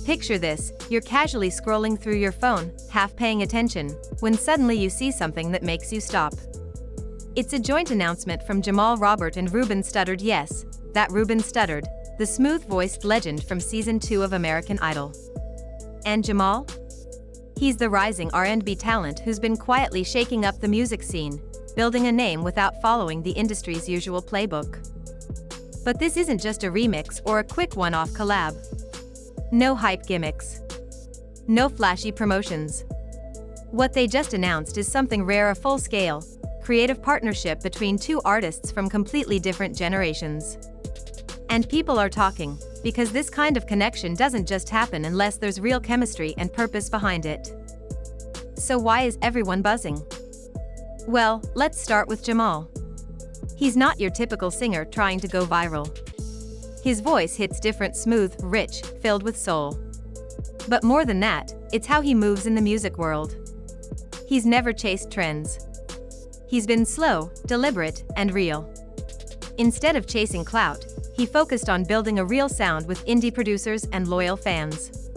Picture this, you're casually scrolling through your phone, half paying attention, when suddenly you see something that makes you stop. It's a joint announcement from Jamal Robert and Ruben Studdard. Yes, that Ruben Studdard, the smooth-voiced legend from Season 2 of American Idol. And Jamal? He's the rising R&B talent who's been quietly shaking up the music scene, building a name without following the industry's usual playbook. But this isn't just a remix or a quick one-off collab. No hype gimmicks. No flashy promotions. What they just announced is something rare: a full-scale, creative partnership between two artists from completely different generations. And people are talking, because this kind of connection doesn't just happen unless there's real chemistry and purpose behind it. So why is everyone buzzing? Well, let's start with Jamal. He's not your typical singer trying to go viral. His voice hits different: smooth, rich, filled with soul. But more than that, it's how he moves in the music world. He's never chased trends. He's been slow, deliberate, and real. Instead of chasing clout, he focused on building a real sound with indie producers and loyal fans.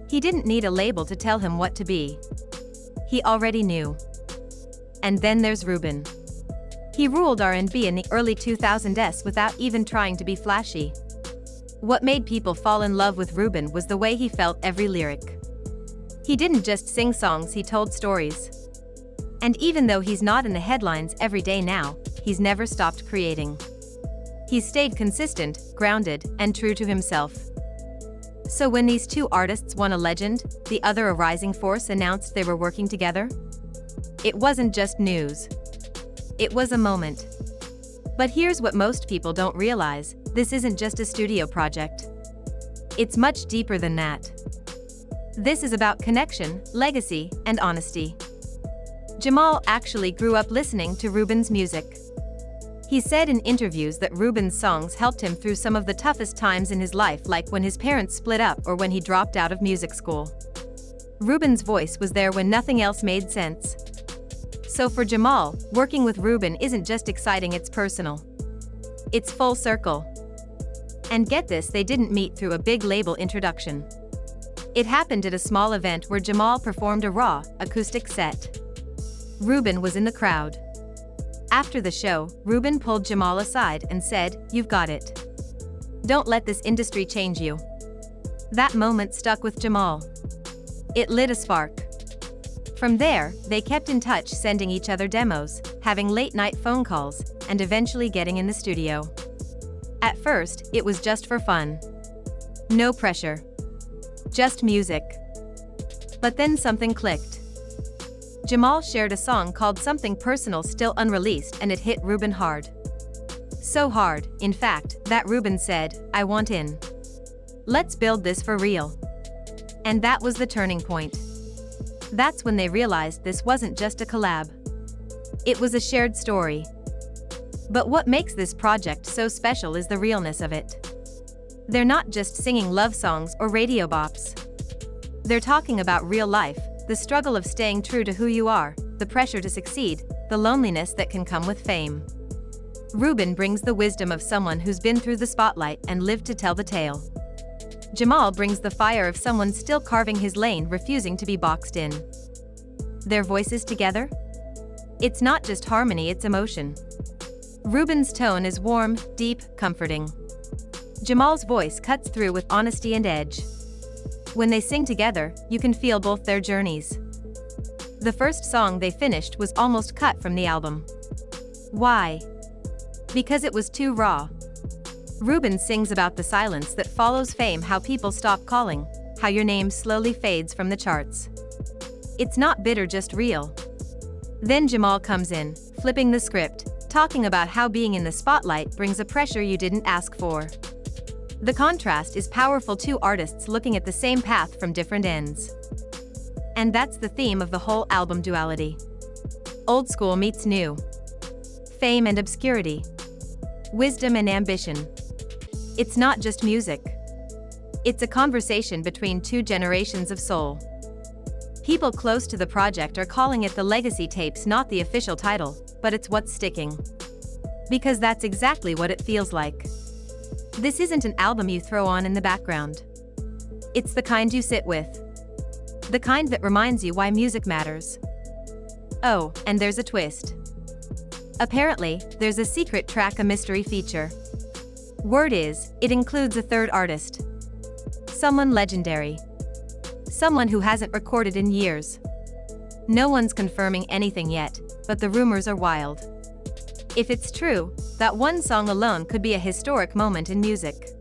He didn't need a label to tell him what to be. He already knew. And then there's Ruben. He ruled R&B in the early 2000s without even trying to be flashy. What made people fall in love with Ruben was the way he felt every lyric. He didn't just sing songs, he told stories. And even though he's not in the headlines every day now, he's never stopped creating. He's stayed consistent, grounded, and true to himself. So when these two artists, one a legend, the other a rising force, announced they were working together, it wasn't just news. It was a moment. But here's what most people don't realize: this isn't just a studio project. It's much deeper than that. This is about connection, legacy, and honesty. Jamal actually grew up listening to Ruben's music. He said in interviews that Ruben's songs helped him through some of the toughest times in his life, like when his parents split up or when he dropped out of music school. Ruben's voice was there when nothing else made sense. So for Jamal, working with Ruben isn't just exciting, it's personal. It's full circle. And get this, they didn't meet through a big label introduction. It happened at a small event where Jamal performed a raw, acoustic set. Ruben was in the crowd. After the show, Ruben pulled Jamal aside and said, "You've got it. Don't let this industry change you." That moment stuck with Jamal. It lit a spark. From there, they kept in touch, sending each other demos, having late-night phone calls, and eventually getting in the studio. At first, it was just for fun. No pressure. Just music. But then something clicked. Jamal shared a song called Something Personal, still unreleased, and it hit Ruben hard. So hard, in fact, that Ruben said, "I want in. Let's build this for real." And that was the turning point. That's when they realized this wasn't just a collab. It was a shared story. But what makes this project so special is the realness of it. They're not just singing love songs or radio bops. They're talking about real life, the struggle of staying true to who you are, the pressure to succeed, the loneliness that can come with fame. Ruben brings the wisdom of someone who's been through the spotlight and lived to tell the tale. Jamal brings the fire of someone still carving his lane, refusing to be boxed in. Their voices together? It's not just harmony, it's emotion. Ruben's tone is warm, deep, comforting. Jamal's voice cuts through with honesty and edge. When they sing together, you can feel both their journeys. The first song they finished was almost cut from the album. Why? Because it was too raw. Ruben sings about the silence that follows fame, how people stop calling, how your name slowly fades from the charts. It's not bitter, just real. Then Jamal comes in, flipping the script, talking about how being in the spotlight brings a pressure you didn't ask for. The contrast is powerful, two artists looking at the same path from different ends. And that's the theme of the whole album: duality. Old school meets new. Fame and obscurity. Wisdom and ambition. It's not just music. It's a conversation between two generations of soul. People close to the project are calling it the legacy tapes, not the official title, but it's what's sticking. Because that's exactly what it feels like. This isn't an album you throw on in the background. It's the kind you sit with. The kind that reminds you why music matters. Oh, and there's a twist. Apparently, there's a secret track, a mystery feature. Word is, it includes a third artist. Someone legendary. Someone who hasn't recorded in years. No one's confirming anything yet, but the rumors are wild. If it's true, that one song alone could be a historic moment in music.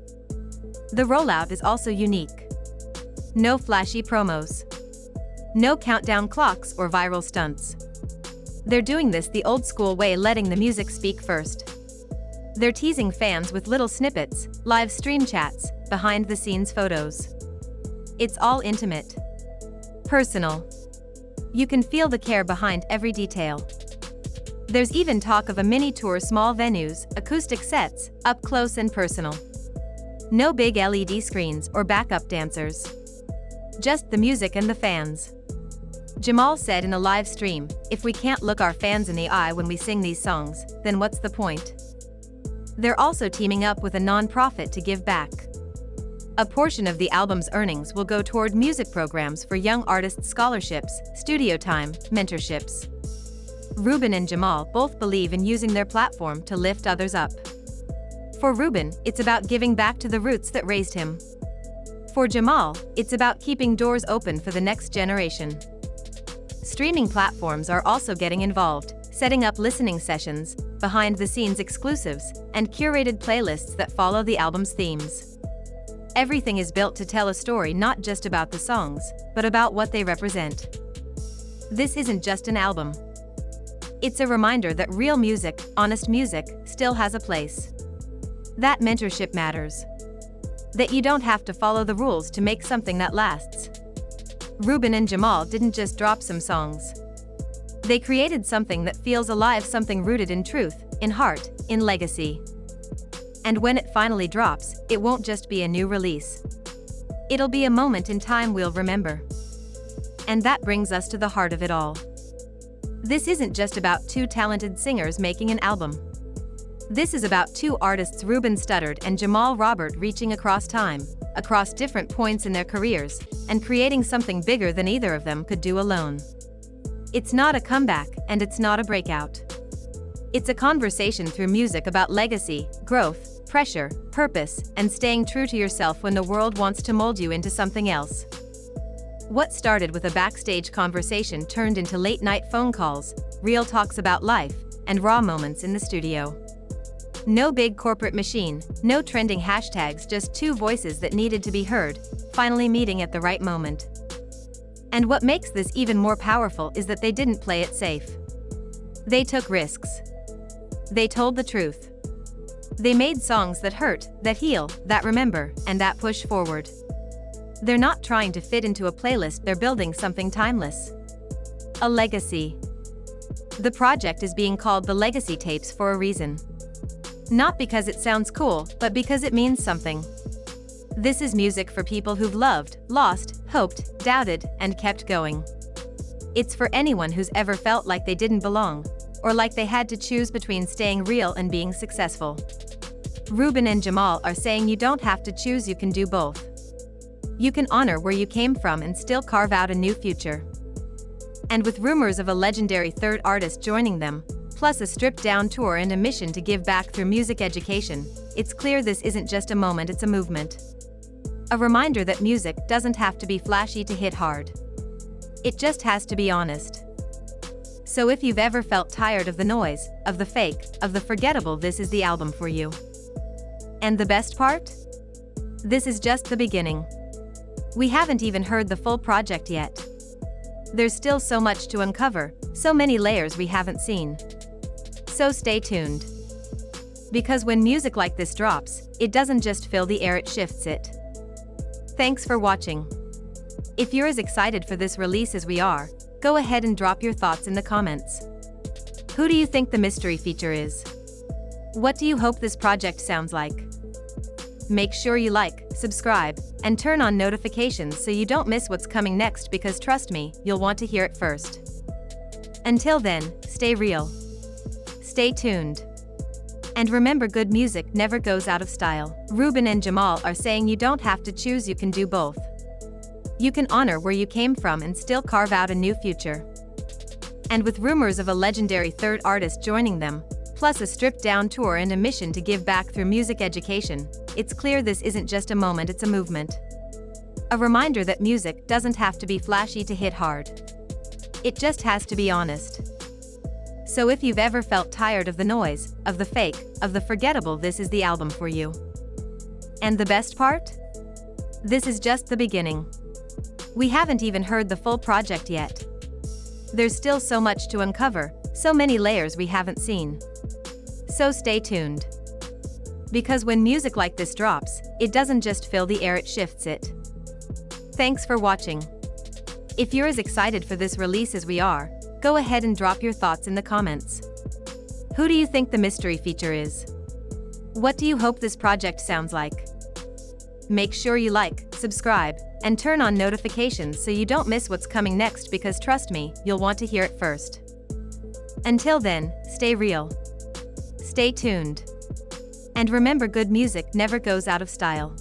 The rollout is also unique. No flashy promos. No countdown clocks or viral stunts. They're doing this the old-school way, letting the music speak first. They're teasing fans with little snippets, live stream chats, behind-the-scenes photos. It's all intimate. Personal. You can feel the care behind every detail. There's even talk of a mini tour, small venues, acoustic sets, up close and personal. No big LED screens or backup dancers. Just the music and the fans. Jamal said in a live stream, "If we can't look our fans in the eye when we sing these songs, then what's the point?" They're also teaming up with a non-profit to give back. A portion of the album's earnings will go toward music programs for young artists, scholarships, studio time, mentorships. Ruben and Jamal both believe in using their platform to lift others up. For Ruben, it's about giving back to the roots that raised him. For Jamal, it's about keeping doors open for the next generation. Streaming platforms are also getting involved, setting up listening sessions, behind-the-scenes exclusives, and curated playlists that follow the album's themes. Everything is built to tell a story not just about the songs, but about what they represent. This isn't just an album. It's a reminder that real music, honest music, still has a place. That mentorship matters. That you don't have to follow the rules to make something that lasts. Ruben and Jamal didn't just drop some songs. They created something that feels alive, something rooted in truth, in heart, in legacy. And when it finally drops, it won't just be a new release. It'll be a moment in time we'll remember. And that brings us to the heart of it all. This isn't just about two talented singers making an album. This is about two artists, Ruben Studdard and Jamal Robert, reaching across time, across different points in their careers, and creating something bigger than either of them could do alone. It's not a comeback, and it's not a breakout. It's a conversation through music about legacy, growth, pressure, purpose, and staying true to yourself when the world wants to mold you into something else. What started with a backstage conversation turned into late-night phone calls, real talks about life, and raw moments in the studio. No big corporate machine, no trending hashtags, just two voices that needed to be heard, finally meeting at the right moment. And what makes this even more powerful is that they didn't play it safe. They took risks. They told the truth. They made songs that hurt, that heal, that remember, and that push forward. They're not trying to fit into a playlist, they're building something timeless. A legacy. The project is being called the Legacy Tapes for a reason. Not because it sounds cool, but because it means something. This is music for people who've loved, lost, hoped, doubted, and kept going. It's for anyone who's ever felt like they didn't belong, or like they had to choose between staying real and being successful. Ruben and Jamal are saying you don't have to choose, you can do both. You can honor where you came from and still carve out a new future. And with rumors of a legendary third artist joining them, plus a stripped-down tour and a mission to give back through music education, it's clear this isn't just a moment, it's a movement. A reminder that music doesn't have to be flashy to hit hard. It just has to be honest. So if you've ever felt tired of the noise, of the fake, of the forgettable, this is the album for you. And the best part? This is just the beginning. We haven't even heard the full project yet. There's still so much to uncover, so many layers we haven't seen. So stay tuned. Because when music like this drops, it doesn't just fill the air, it shifts it. Thanks for watching. If you're as excited for this release as we are, go ahead and drop your thoughts in the comments. Who do you think the mystery feature is? What do you hope this project sounds like? Make sure you like, subscribe, and turn on notifications so you don't miss what's coming next, because trust me, you'll want to hear it first. Until then, stay real. Stay tuned. And remember, good music never goes out of style. Ruben and Jamal are saying you don't have to choose, you can do both. You can honor where you came from and still carve out a new future. And with rumors of a legendary third artist joining them, plus a stripped-down tour and a mission to give back through music education, it's clear this isn't just a moment, it's a movement. A reminder that music doesn't have to be flashy to hit hard. It just has to be honest. So if you've ever felt tired of the noise, of the fake, of the forgettable, this is the album for you. And the best part? This is just the beginning. We haven't even heard the full project yet. There's still so much to uncover, so many layers we haven't seen. So stay tuned. Because when music like this drops, it doesn't just fill the air, it shifts it. Thanks for watching. If you're as excited for this release as we are, go ahead and drop your thoughts in the comments. Who do you think the mystery feature is? What do you hope this project sounds like? Make sure you like, subscribe, and turn on notifications so you don't miss what's coming next, because trust me, you'll want to hear it first. Until then, stay real. Stay tuned. And remember, good music never goes out of style.